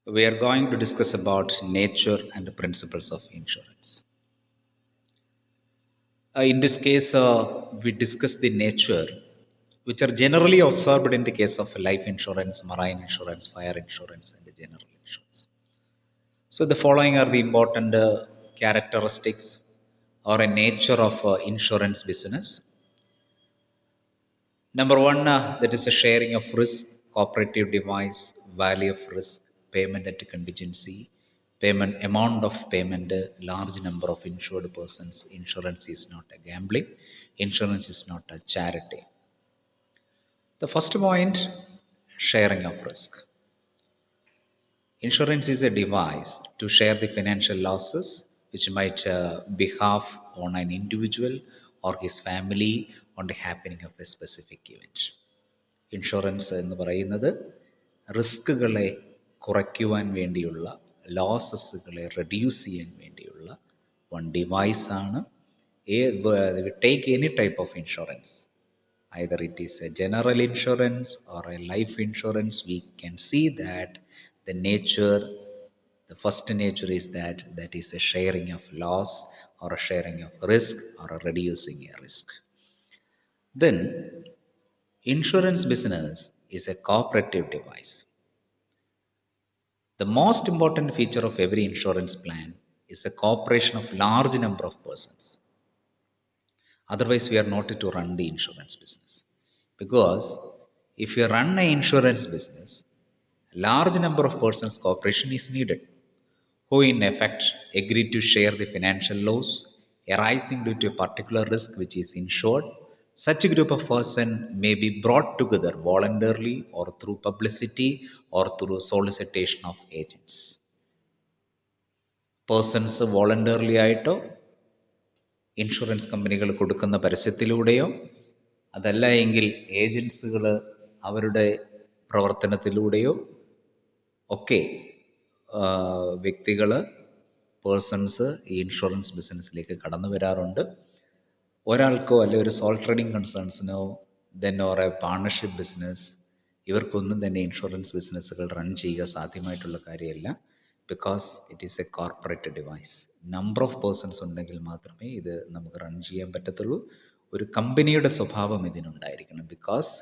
We are going to discuss about nature and the principles of insurance. In this case, we discuss the nature, which are generally observed in the case of life insurance, marine insurance, fire insurance, and the general insurance. So, the following are the important characteristics or a nature of insurance business. Number one, that is a sharing of risk, cooperative device, value of risk, payment at contingency, payment amount of payment, large number of insured persons. Insurance is not a gambling. Insurance is not a charity. The first point, sharing of risk. Insurance is a device to share the financial losses which might behalf on an individual or his family on the happening of a specific event. Insurance എന്ന് പറയുന്നത് റിസ്കുകളെ കുറയ്ക്കുവാൻ വേണ്ടിയുള്ള ലോസസുകളെ reduce ചെയ്യാൻ വേണ്ടിയുള്ള one ഡിവൈസാണ്. Take any type of insurance, either it is a general insurance or a life insurance, we can see that the first nature is that is a sharing of loss or a sharing of risk or a reducing a risk. Then insurance business is a cooperative device. The most important feature of every insurance plan is a cooperation of large number of persons. Otherwise, we are not to run the insurance business. Because if you run an insurance business, large number of persons cooperation is needed, who in effect agree to share the financial loss arising due to a particular risk which is insured. Such a group of persons may be brought together voluntarily or through publicity or through solicitation of agents. Persons voluntarily ആയിട്ടോ insurance കമ്പനികൾ കൊടുക്കുന്ന പരസ്യത്തിലൂടെയോ അതല്ല എങ്കിൽ ഏജൻസുകൾ അവരുടെ പ്രവർത്തനത്തിലൂടെയോ ഒക്കെ വ്യക്തികൾ persons ഈ insurance ബിസിനസ്സിലേക്ക് കടന്നു വരാറുണ്ട്. ഒരാൾക്കോ അല്ലെ ഒരു സോൾ ട്രേഡിംഗ് കൺസേൺസിനോ then or a partnership business ഇവർക്കൊന്നും തന്നെ ഇൻഷുറൻസ് ബിസിനസ്സുകൾ റൺ ചെയ്യുക സാധ്യമായിട്ടുള്ള കാര്യമല്ല. Because it is a corporate device. Number of persons ഉണ്ടെങ്കിൽ മാത്രമേ ഇത് നമുക്ക് റൺ ചെയ്യാൻ പറ്റത്തുള്ളൂ. ഒരു കമ്പനിയുടെ സ്വഭാവം ഇതിനുണ്ടായിരിക്കണം. Because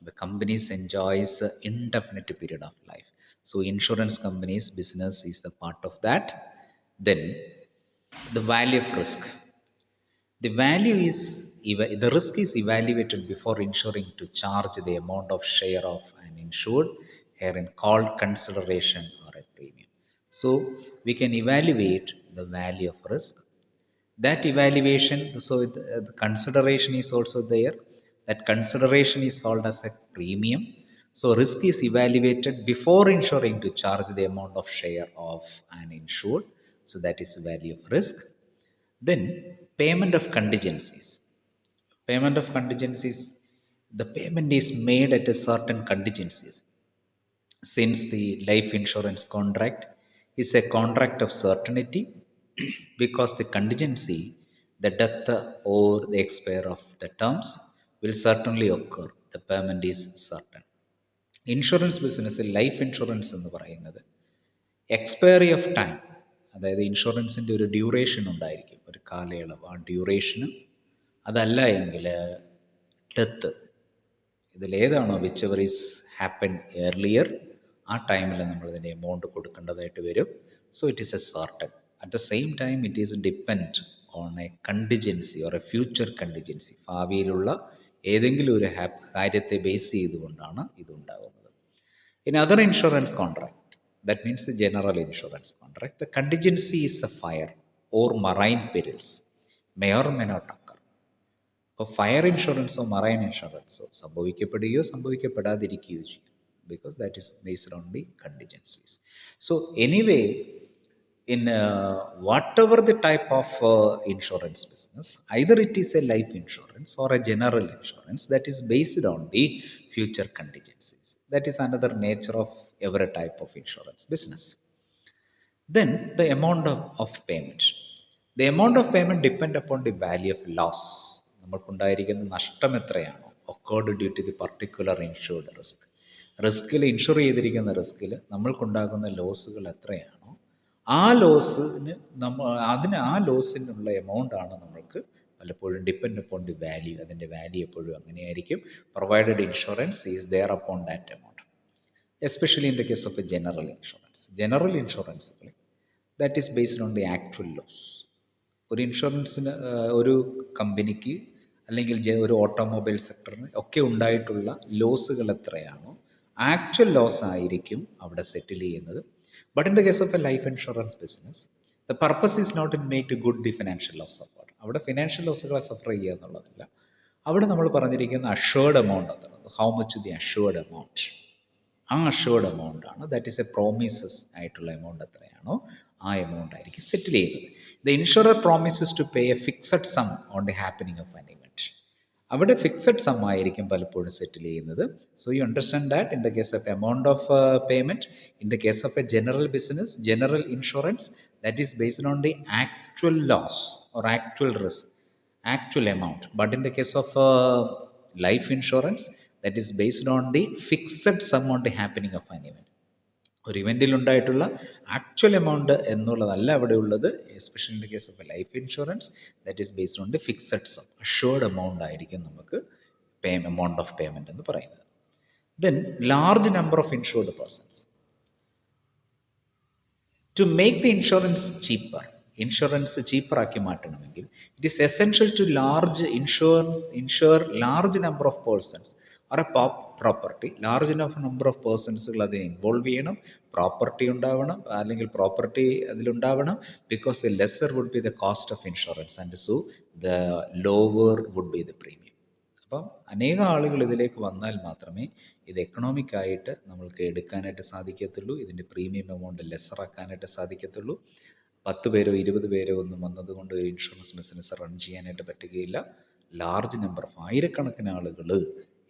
the companies enjoys indefinite period of life. So insurance companies business is the part of that. Then the value of risk. The value is the risk is evaluated before insuring to charge the amount of share of an insured, herein called consideration or a premium. So we can evaluate the value of risk. That evaluation, so the consideration is also there. That consideration is called as a premium. So risk is evaluated before insuring to charge the amount of share of an insured. So that is value of risk. Then payment of contingencies. Payment of contingencies, the payment is made at a certain contingencies. Since the life insurance contract is a contract of certainty, because the contingency, the death or the expire of the terms will certainly occur, the payment is certain. Insurance ബിസിനസ്സിൽ life insurance എന്ന് പറയുന്നത് expiry of time, അതായത് ഇൻഷുറൻസിൻ്റെ ഒരു duration ഉണ്ടായിരിക്കും, ഒരു കാലയളവ്. ആ ഡ്യൂറേഷന് അതല്ല എങ്കിൽ ഡെത്ത്, ഇതിലേതാണോ whichever is happen earlier, ആ ടൈമിൽ നമ്മൾ ഇതിൻ്റെ എമൗണ്ട് കൊടുക്കേണ്ടതായിട്ട് വരും. So it is a certain. At the same time it is depend on a contingency or a future contingency. ഭാവിയിലുള്ള ഏതെങ്കിലും ഒരു കാര്യത്തെ ബേസ് ചെയ്തുകൊണ്ടാണ് ഇതുണ്ടാകുന്നത്. In other insurance contract, that means the general insurance contract, the contingency is a fire or marine perils may or may not occur. അപ്പോൾ fire ഇൻഷുറൻസോ marine ഇൻഷുറൻസോ സംഭവിക്കപ്പെടുകയോ സംഭവിക്കപ്പെടാതിരിക്കുകയോ ചെയ്യും. Because that is based on the contingencies. So anyway, in whatever the type of insurance business, either it is a life insurance or a general insurance, that is based on the future contingencies. That is another nature of every type of insurance business. Then the amount of payment. The amount of payment depend upon the value of loss. നമ്മൾക്കുണ്ടായിരിക്കുന്ന നഷ്ടം എത്രയാണോ occurred due to the particular insured risk. റിസ്കിൽ insure ചെയ്തിരിക്കുന്ന റിസ്കിൽ നമ്മൾക്കുണ്ടാകുന്ന ലോസുകൾ എത്രയാണോ ആ ലോസിന് ആ ലോസിനുള്ള എമൗണ്ടാണ് നമ്മൾക്ക് പലപ്പോഴും ഡിപ്പെൻഡ് അപ്പോൺ ദി വാല്യൂ. അതിൻ്റെ വാല്യൂ എപ്പോഴും അങ്ങനെയായിരിക്കും. Provided insurance is there upon that amount, especially in the case of a general insurance. General ഇൻഷുറൻസുകൾ that is based on the actual loss. ഒരു ഇൻഷുറൻസിന് ഒരു കമ്പനിക്ക് അല്ലെങ്കിൽ ഒരു ഓട്ടോമൊബൈൽ സെക്ടറിന് ഒക്കെ ഉണ്ടായിട്ടുള്ള ലോസുകൾ എത്രയാണോ ആക്ച്വൽ ലോസ് ആയിരിക്കും അവിടെ സെറ്റിൽ ചെയ്യുന്നത്. But in the case of a life insurance business the purpose is not in make to good the financial loss support. അവിടെ ഫിനാൻഷ്യൽ ലോസുകളെ സഫർ ചെയ്യുക എന്നുള്ളതല്ല. അവിടെ നമ്മൾ പറഞ്ഞിരിക്കുന്ന അഷ്വേർഡ് എമൗണ്ട് എന്നുള്ളത്, how much the assured amount, ആ അഷ്വേർഡ് എമൗണ്ട് ആണ്. ദാറ്റ് ഈസ് എ പ്രോമിസസ് ആയിട്ടുള്ള എമൗണ്ട് എത്രയാണോ ആ എമൗണ്ട് ആയിരിക്കും സെറ്റിൽ ചെയ്യുന്നത്. The insurer promises to pay a fixed sum on the happening of an event. അവിടെ ഫിക്സഡ് സം ആയിരിക്കും പലപ്പോഴും സെറ്റിൽ ചെയ്യുന്നത്. So you understand that in the case of amount of payment, in the case of a general business, general insurance, that is based on the actual loss or actual risk, actual amount. But in the case of life insurance, that is based on the fixed sum on the happening of an event. ഒരു ഇവൻറ്റിൽ ഉണ്ടായിട്ടുള്ള actual amount എന്നുള്ളതല്ല അവിടെ ഉള്ളത്. Especially in the case of a life insurance that is based on the fixed sum, assured amount ആയിരിക്കും നമുക്ക് amount of payment എന്ന് പറയുന്നത്. Then large number of insured persons. To make the insurance cheaper, insurance ചീപ്പറാക്കി മാറ്റണമെങ്കിൽ it is essential to insure large number of persons or a property. Large number of പേഴ്സൺസുകൾ അത് involve ചെയ്യണം, property ഉണ്ടാവണം, അല്ലെങ്കിൽ property അതിലുണ്ടാവണം. Because a lesser would be the cost of insurance and so the lower would be the premium. അപ്പം അനേകം ആളുകൾ ഇതിലേക്ക് വന്നാൽ മാത്രമേ ഇത് എക്കണോമിക്കായിട്ട് നമ്മൾക്ക് എടുക്കാനായിട്ട് സാധിക്കത്തുള്ളൂ. ഇതിൻ്റെ പ്രീമിയം എമൗണ്ട് ലെസ്സറാക്കാനായിട്ട് സാധിക്കത്തുള്ളൂ. 10 പേരോ 20 പേരോ ഒന്നും വന്നതുകൊണ്ട് ഒരു ഇൻഷുറൻസ് ബിസിനസ് റൺ ചെയ്യാനായിട്ട് പറ്റുകയില്ല. ലാർജ് നമ്പർ ഓഫ് ആയിരക്കണക്കിന് ആളുകൾ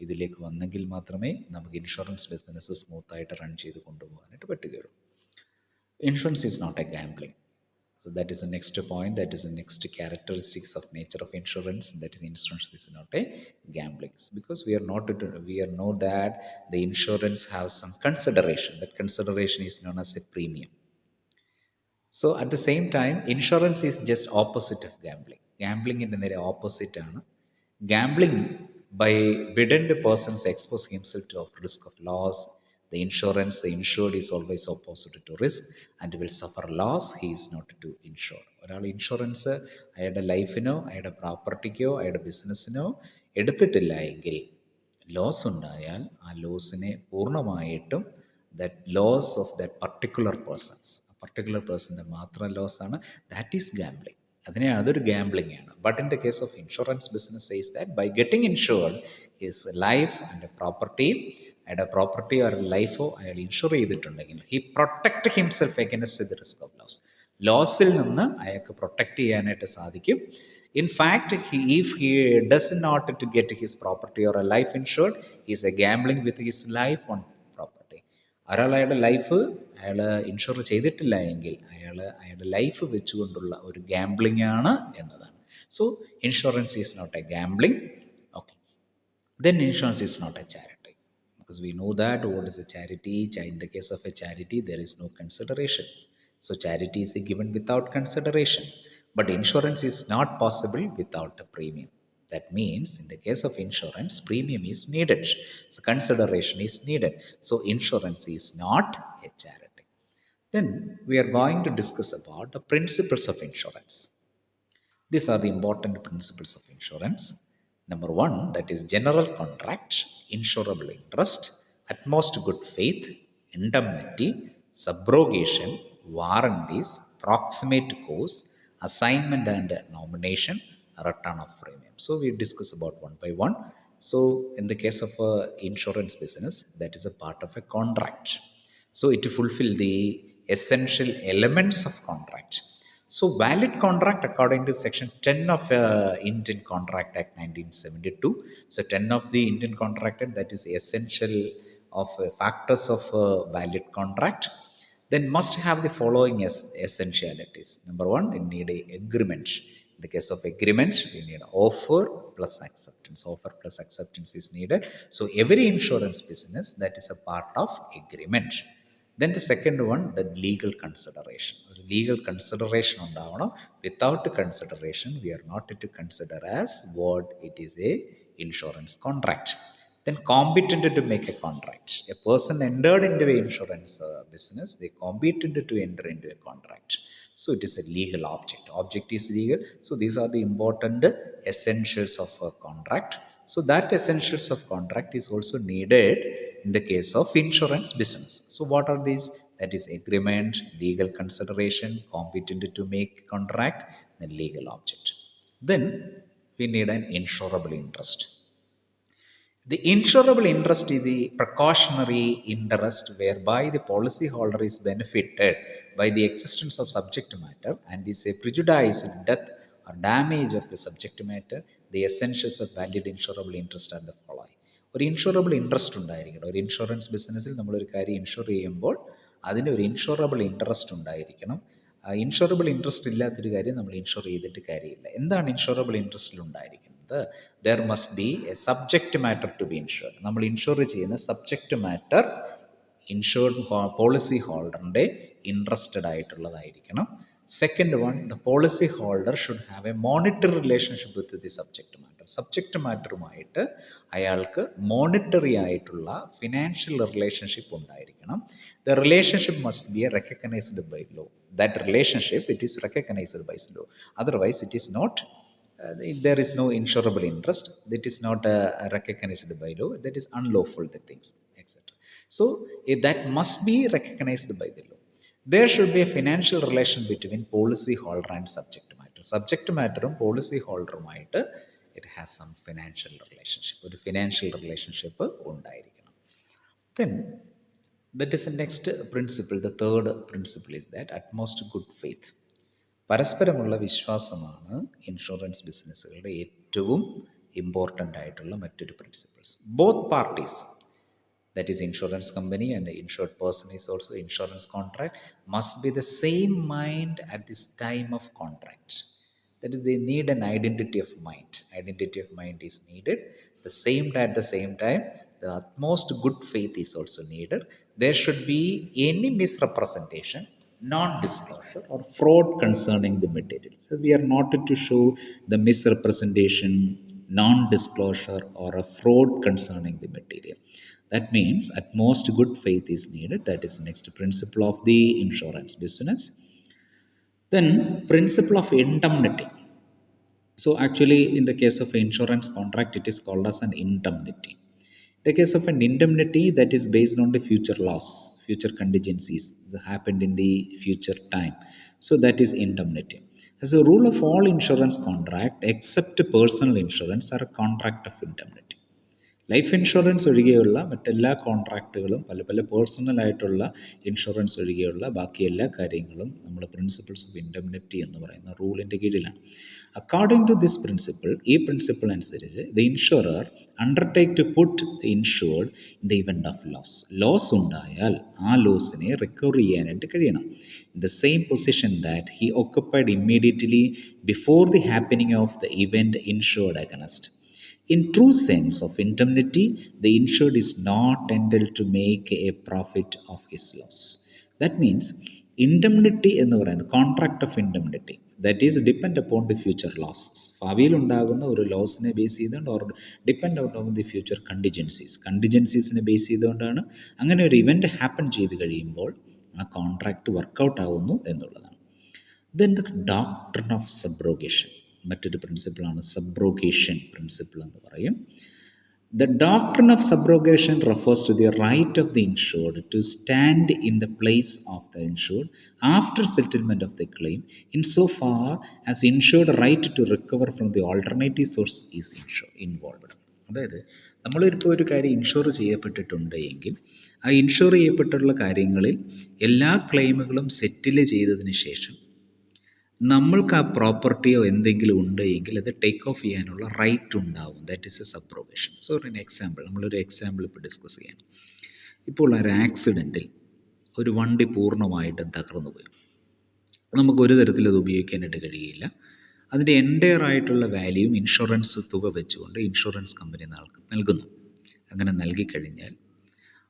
ഇതിലേക്ക് വന്നെങ്കിൽ മാത്രമേ നമുക്ക് ഇൻഷുറൻസ് ബിസിനസ് സ്മൂത്തായിട്ട് റൺ ചെയ്ത് കൊണ്ടുപോകാനായിട്ട് പറ്റുകയുള്ളൂ. Insurance is not a gambling. So that is the next point, that is the next characteristics of nature of insurance, that is insurance is not a gambling, because we know that the insurance has some consideration. That consideration is known as a premium. So at the same time insurance is just opposite of gambling. Gambling in the opposite ആണ്. Gambling, by bidding the persons expose himself to risk of loss. The insured is always opposite to risk and will suffer loss. He is not to insure. ഒരാൾ insurance അയാളുടെ ലൈഫിനോ അയാളുടെ പ്രോപ്പർട്ടിക്കോ അയാളുടെ ബിസിനസ്സിനോ എടുത്തിട്ടില്ല എങ്കിൽ loss ഉണ്ടായാൽ ആ ലോസിനെ പൂർണ്ണമായിട്ടും that loss of that particular പേഴ്സൻ്റെ മാത്രം ലോസാണ്. That is gambling. അതൊരു ഗാംബ്ലിംഗ് ആണ്. But in the case of insurance business says that by getting insured his life and property, അയാളുടെ പ്രോപ്പർട്ടിയോ അയാളുടെ ലൈഫോ അയാൾ ഇൻഷുർ ചെയ്തിട്ടുണ്ടെങ്കിൽ he protect himself against the risk of loss. ലോസിൽ നിന്ന് അയാൾക്ക് പ്രൊട്ടക്റ്റ് ചെയ്യാനായിട്ട് സാധിക്കും. In fact, if he does not to get his property or a life insured, he is a gambling with his life on property. അയാളുടെ life അയാൾ insure ചെയ്തിട്ടില്ല എങ്കിൽ അയാളുടെ ലൈഫ് വെച്ചുകൊണ്ടുള്ള ഒരു ഗാംബ്ലിംഗ് ആണ് എന്നതാണ്. So insurance is not a gambling. Okay, then insurance is not a charity, because we know that what is a charity. In the case of a charity there is no consideration. So charity is given without consideration. But insurance is not possible without a premium. That means in the case of insurance, premium is needed. So consideration is needed. So insurance is not a charity. Then we are going to discuss about the principles of insurance. These are the important principles of insurance. Number 1, that is general contract, insurable interest, utmost good faith, indemnity, subrogation, warranties, proximate cause, assignment and nomination, return of premium. So we discuss about one by one. So in the case of insurance business, that is a part of a contract. So it fulfill the essential elements of contract. So valid contract according to section 10 of Indian Contract Act 1972. So 10 of the Indian Contract Act, that is essential of factors of valid contract. Then must have the following essentialities. Number 1, it need a agreement. In the case of agreement, we need offer plus acceptance. Offer plus acceptance is needed. So every insurance business, that is a part of agreement. Then the second one, the legal consideration. ഒരു legal consideration ഉണ്ടാവണം. Without consideration, we are not to consider as what it is a insurance contract. Then competent to make a contract. A person entered into a insurance business, they competent to enter into a contract. So it is a legal object. Object is legal. So these are the important essentials of a contract. So that essentials of contract is also needed in the case of insurance business. So what are these? That is agreement, legal consideration, competent to make contract, and legal object. Then we need an insurable interest. The insurable interest is the precautionary interest whereby the policyholder is benefited by the existence of subject matter and is a prejudiced death or damage of the subject matter. The essentials of valid insurable interest are the following. ഒരു insurable interest ഉണ്ടായിരിക്കണം. ഒരു insurance ബിസിനസ്സിൽ നമ്മളൊരു കാര്യം insure ചെയ്യുമ്പോൾ അതിന് ഒരു insurable interest ഉണ്ടായിരിക്കണം. ഇൻഷുറബിൾ ഇൻട്രസ്റ്റ് ഇല്ലാത്തൊരു കാര്യം നമ്മൾ ഇൻഷുർ ചെയ്തിട്ട് കാര്യമില്ല. എന്താണ് ഇൻഷുറബിൾ ഇൻട്രസ്റ്റിൽ ഉണ്ടായിരിക്കുന്നത്? There must be a subject matter to be insured. നമ്മൾ ഇൻഷുർ ചെയ്യുന്ന സബ്ജക്റ്റ് മാറ്റർ ഇൻഷുർഡ് പോളിസി ഹോൾഡറിൻ്റെ ഇൻട്രസ്റ്റഡ് ആയിട്ടുള്ളതായിരിക്കണം. Second one, the policy holder should have a monetary relationship with the subject matter. Subject മാറ്ററുമായിട്ട് അയാൾക്ക് monetary ആയിട്ടുള്ള financial relationship ഉണ്ടായിരിക്കണം. The relationship must be recognised by law. That relationship it is recognised by law. Otherwise it is not, if there is no insurable interest, that is not recognized by law, that is unlawful, the things, etc. So that must be recognized by the law. There should be a financial relation between policy holder and subject matter. Subject matter policy holder might, it has some financial relationship. ഒരു financial relationship ഉണ്ടായിരിക്കണം. Then that is the next principle. The third principle is that utmost good faith. പരസ്പരമുള്ള വിശ്വാസമാണ് insurance ബിസിനസ്സുകളുടെ ഏറ്റവും important ആയിട്ടുള്ള മറ്റൊരു principles. Both parties, that is insurance company and the insured person is also insurance contract, must be the same mind at this time of contract. That is, they need an identity of mind. Identity of mind is needed. At the same time, the utmost good faith is also needed. There should be any misrepresentation, non-disclosure or fraud concerning the material. So we are not to show the misrepresentation, non-disclosure or a fraud concerning the material. That means utmost good faith is needed. That is the next principle of the insurance business. Then principle of indemnity. So actually in the case of insurance contract, it is called as an indemnity. The case of an indemnity, that is based on the future loss, future contingencies that happened in the future time. So that is indemnity. As a rule of all insurance contract except personal insurance are a contract of indemnity. Life insurance ഒഴികെയുള്ള മറ്റെല്ലാ കോൺട്രാക്റ്റുകളും പല personal ആയിട്ടുള്ള insurance ഒഴികെയുള്ള ബാക്കി എല്ലാ കാര്യങ്ങളും നമ്മൾ principles of indemnity എന്ന് പറയുന്ന റൂളിൻ്റെ കീഴിലാണ്. അക്കോർഡിംഗ് ടു ദിസ് പ്രിൻസിപ്പിൾ, ഈ പ്രിൻസിപ്പിൾ അനുസരിച്ച് the insurer undertake to put the insured in the event of loss ഉണ്ടായാൽ ആ ലോസിനെ റിക്കവർ ചെയ്യാനായിട്ട് കഴിയണം. In the same position that he occupied immediately before the happening of the event insured against. In true sense of indemnity, the insured is not entitled to make a profit of his loss. That means indemnity എന്ന് പറയുന്നത് contract of indemnity, that is depend upon the future losses. ഭാവിയിൽ ഉണ്ടാകുന്ന ഒരു ലോസിനെ base ചെയ്തുകൊണ്ട് or depend out on the future കണ്ടിജൻസീസിനെ base ചെയ്തുകൊണ്ടാണ് അങ്ങനെ ഒരു ഇവൻ്റ് ഹാപ്പൻ ചെയ്ത് കഴിയുമ്പോൾ ആ കോൺട്രാക്ട് വർക്കൗട്ട് ആവുന്നു എന്നുള്ളതാണ്. Then the doctrine of subrogation, മറ്റൊരു പ്രിൻസിപ്പിളാണ് സബ്രോഗേഷൻ പ്രിൻസിപ്പിൾ എന്ന് പറയും. The doctrine of subrogation refers to the right of the insured to stand in the place of the insured after settlement of the claim in so far as insured right to recover from the alternative source is involved. അതായത് നമ്മളിപ്പോൾ ഒരു കാര്യം insure ചെയ്യപ്പെട്ടിട്ടുണ്ട് എങ്കിൽ ആ insure ചെയ്യപ്പെട്ടുള്ള കാര്യങ്ങളിൽ എല്ലാ ക്ലെയിമുകളും സെറ്റിൽ ചെയ്തതിന് ശേഷം നമ്മൾക്ക് ആ പ്രോപ്പർട്ടിയോ എന്തെങ്കിലും ഉണ്ട് എങ്കിൽ അത് ടേക്ക് ഓഫ് ചെയ്യാനുള്ള റൈറ്റ് ഉണ്ടാവും. That is a subrogation. So ഒരു എക്സാമ്പിൾ, നമ്മളൊരു എക്സാമ്പിൾ ഇപ്പോൾ ഡിസ്കസ് ചെയ്യാം. ഇപ്പോൾ ഒരു ആക്സിഡൻറ്റിൽ ഒരു വണ്ടി പൂർണ്ണമായിട്ടും തകർന്നു പോയി, നമുക്കൊരു തരത്തിലും അത് ഉപയോഗിക്കാനായിട്ട് കഴിയില്ല. അതിൻ്റെ എൻ്റയർ ആയിട്ടുള്ള വാല്യൂവും ഇൻഷുറൻസ് തുക വെച്ചുകൊണ്ട് ഇൻഷുറൻസ് കമ്പനി നൽകുന്നു. അങ്ങനെ നൽകിക്കഴിഞ്ഞാൽ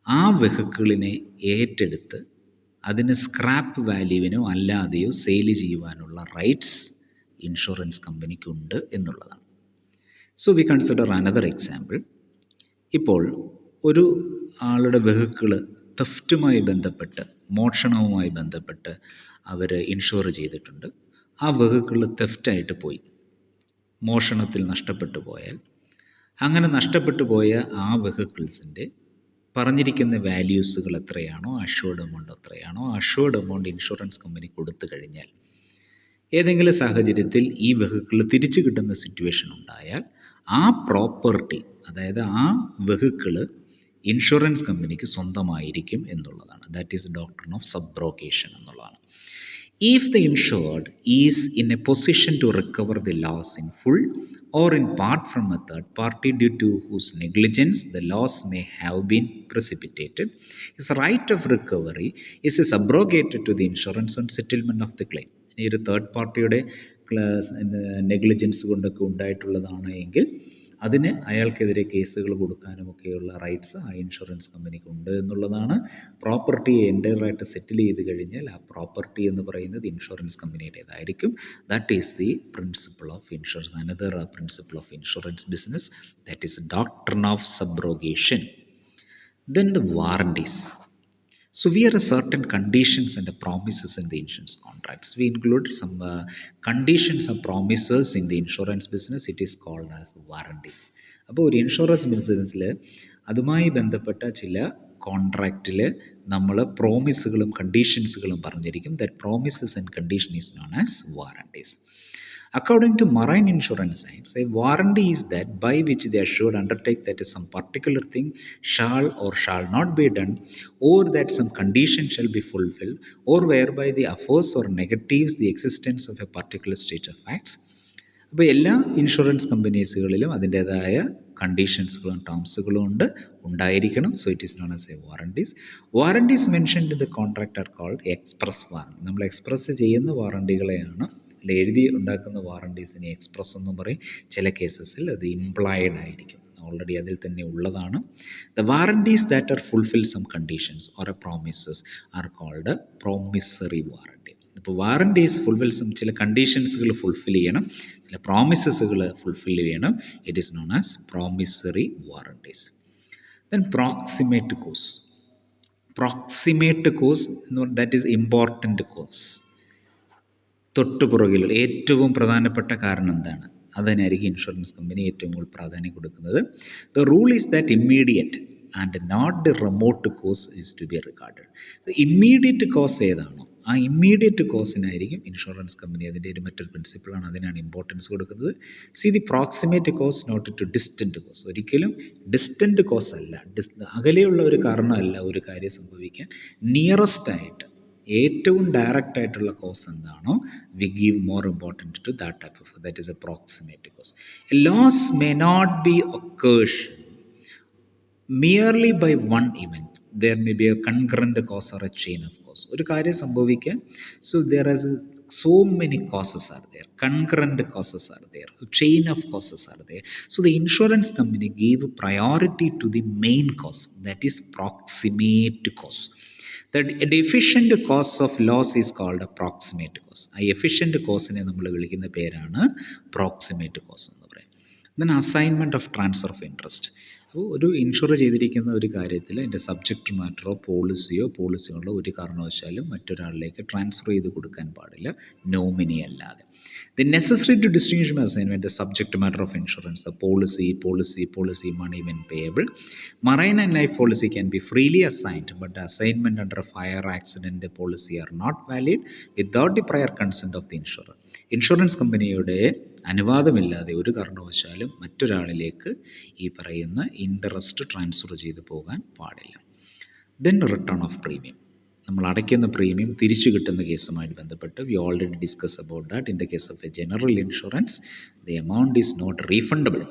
ആ വെഹിക്കിളിനെ ഏറ്റെടുത്ത് അതിന് സ്ക്രാപ്പ് വാല്യൂവിനോ അല്ലാതെയോ സെയിൽ ചെയ്യുവാനുള്ള റൈറ്റ്സ് ഇൻഷുറൻസ് കമ്പനിക്കുണ്ട് എന്നുള്ളതാണ്. So we consider another example. ഇപ്പോൾ ഒരു ആളുടെ വെഹിക്കിള് തെഫ്റ്റുമായി ബന്ധപ്പെട്ട്, മോഷണവുമായി ബന്ധപ്പെട്ട് അവർ ഇൻഷുർ ചെയ്തിട്ടുണ്ട്. ആ വെഹിക്കിള് തെഫ്റ്റായിട്ട് പോയി, മോഷണത്തിൽ നഷ്ടപ്പെട്ടു പോയാൽ, അങ്ങനെ നഷ്ടപ്പെട്ടു പോയ ആ വെഹിക്കിൾസിൻ്റെ പറഞ്ഞിരിക്കുന്ന വാല്യൂസുകൾ എത്രയാണോ, അഷ്വേർഡ് എമൗണ്ട് എത്രയാണോ, അഷ്വേർഡ് എമൗണ്ട് ഇൻഷുറൻസ് കമ്പനി കൊടുത്തു കഴിഞ്ഞാൽ ഏതെങ്കിലും സാഹചര്യത്തിൽ ഈ വെഹിക്കിൾ തിരിച്ചു കിട്ടുന്ന സിറ്റുവേഷൻ ഉണ്ടായാൽ ആ പ്രോപ്പർട്ടി, അതായത് ആ വെഹിക്കിള് ഇൻഷുറൻസ് കമ്പനിക്ക് സ്വന്തമായിരിക്കും എന്നുള്ളതാണ്. ദാറ്റ് ഈസ് ഡോക്ട്രിൻ ഓഫ് സബ്രോഗേഷൻ എന്നുള്ളതാണ്. If the insured is in a position to recover the loss in full or in part from a third party due to whose negligence the loss may have been precipitated, his right of recovery is subrogated to the insurance on settlement of the claim. ഈ ഒരു third പാർട്ടിയുടെ negligence കൊണ്ടൊക്കെ ഉണ്ടായിട്ടുള്ളതാണ് എങ്കിൽ അതിന് അയാൾക്കെതിരെ കേസുകൾ കൊടുക്കാനുമൊക്കെയുള്ള rights ആ insurance കമ്പനിക്ക് ഉണ്ട് എന്നുള്ളതാണ്. പ്രോപ്പർട്ടിയെ എൻ്റയറായിട്ട് സെറ്റിൽ ചെയ്ത് കഴിഞ്ഞാൽ ആ പ്രോപ്പർട്ടി എന്ന് പറയുന്നത് ഇൻഷുറൻസ് കമ്പനിയുടേതായിരിക്കും. That is the principle of insurance. Another principle of insurance business, that is doctrine of subrogation. Then the warranties. So we have certain conditions and promises in the insurance contracts. We include some conditions and promises in the insurance business. It is called as warranties. അപ്പോൾ ഒരു insurance ബിസിനസ്സിൽ അതുമായി ബന്ധപ്പെട്ട ചില കോൺട്രാക്റ്റിൽ നമ്മൾ പ്രോമിസുകളും കണ്ടീഷൻസുകളും പറഞ്ഞിരിക്കും. That promises and condition is known as warranties. According to Marine Insurance Science, a warranty is that by which the assured undertake that some particular thing shall or shall not be done, or that some condition shall be fulfilled, or whereby the affairs or negatives the existence of a particular state of facts. അപ്പോൾ എല്ലാ insurance കമ്പനീസുകളിലും അതിൻ്റേതായ കണ്ടീഷൻസുകളും ടേംസുകളും ഉണ്ടായിരിക്കണം. So it is known as a warranties. Warranties mentioned in the contract are called express warranty. നമ്മൾ express ചെയ്യുന്ന വാറണ്ടികളെയാണ്, അല്ല എഴുതി ഉണ്ടാക്കുന്ന വാറണ്ടീസിനെ എക്സ്പ്രസ് എന്നും പറയും. ചില കേസസിൽ അത് ഇംപ്ലൈഡ് ആയിരിക്കും, ഓൾറെഡി അതിൽ തന്നെ ഉള്ളതാണ്. The warranties that are fulfil some conditions or a promises are called promissory warranty. ഇപ്പോൾ വാറണ്ടീസ് ഫുൾഫിൽ സം, ചില കണ്ടീഷൻസുകൾ ഫുൾഫിൽ ചെയ്യണം, ചില പ്രോമിസസുകൾ ഫുൾഫിൽ ചെയ്യണം. It is known as promissory warranties. Then proximate cause. Proximate cause that is important cause. തൊട്ടുപുറകിലുള്ള ഏറ്റവും പ്രധാനപ്പെട്ട കാരണം എന്താണ്, അതിനായിരിക്കും ഇൻഷുറൻസ് കമ്പനി ഏറ്റവും കൂടുതൽ പ്രാധാന്യം കൊടുക്കുന്നത്. The rule is that immediate and not the remote cause is to be regarded. Immediate cause ഏതാണോ ആ ഇമ്മീഡിയറ്റ് കോസിനായിരിക്കും ഇൻഷുറൻസ് കമ്പനി, അതിൻ്റെ ഒരു മറ്റൊരു പ്രിൻസിപ്പിളാണ്, അതിനാണ് ഇമ്പോർട്ടൻസ് കൊടുക്കുന്നത്. See the proximate cause not to distant cause. ഒരിക്കലും ഡിസ്റ്റൻറ്റ് കോസ് അല്ല, അകലെയുള്ള ഒരു കാരണമല്ല ഒരു കാര്യം സംഭവിക്കാൻ. നിയറസ്റ്റ് ആയിട്ട് ഏറ്റവും ഡയറക്റ്റ് ആയിട്ടുള്ള കോസ് എന്താണോ, we give more important to that type of, that is a proximate cause. A loss may not be occasion merely by one event. There may be a concurrent cause or a chain of cause. ഒരു കാര്യം സംഭവിക്കാൻ, so there as so many causes are there, concurrent causes are there, so chain of causes are there. So the insurance company gave priority to the main cause, that is proximate cause. The efficient cause of loss is called a proximate cause. ആ efficient cause-നെ നമ്മൾ വിളിക്കുന്ന പേരാണ് proximate cause എന്ന് പറയും. Then assignment of transfer of interest. അപ്പോൾ ഒരു insure ചെയ്തിരിക്കുന്ന ഒരു കാര്യത്തിൽ അതിൻ്റെ സബ്ജക്റ്റ് മാറ്ററോ പോളിസിയോ ഒരു കാരണവശാലും മറ്റൊരാളിലേക്ക് ട്രാൻസ്ഫർ ചെയ്ത് കൊടുക്കാൻ പാടില്ല, നോമിനി അല്ലാതെ. The necessary to distinguish assignment the subject matter of insurance, the policy money when payable. Marine and life policy can be freely assigned, but assignment under fire accident policy are not valid without the prior consent of the insurer. Insurance കമ്പനിയുടെ അനുവാദമില്ലാതെ ഒരു കാരണവശാലും മറ്റൊരാളിലേക്ക് ഈ പറയുന്ന interest transfer ചെയ്ത് പോകാൻ പാടില്ല. Then return of premium. നമ്മൾ അടയ്ക്കുന്ന പ്രീമിയം തിരിച്ചു കിട്ടുന്ന കേസുമായിട്ട് ബന്ധപ്പെട്ട് we already discuss about that. In the case of a general insurance the amount is not refundable.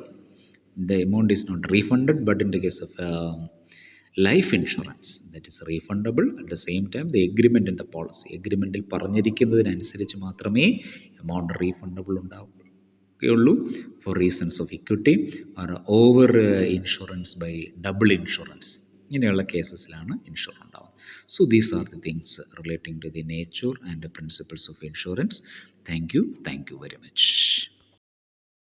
But in the case of life insurance, that is refundable. At the same time, the agreement in the policy, agreementil പറഞ്ഞിരിക്കുന്നതിനനുസരിച്ച് മാത്രമേ amount refundable ഉണ്ടാവുള്ളൂ. ഉള്ളൂ. For reasons of equity or over insurance by double insurance, ഇങ്ങനെയുള്ള കേസസിലാണ് insure ഉണ്ടാവുന്നത്. So these are the things relating to the nature and principles of insurance. Thank you very much.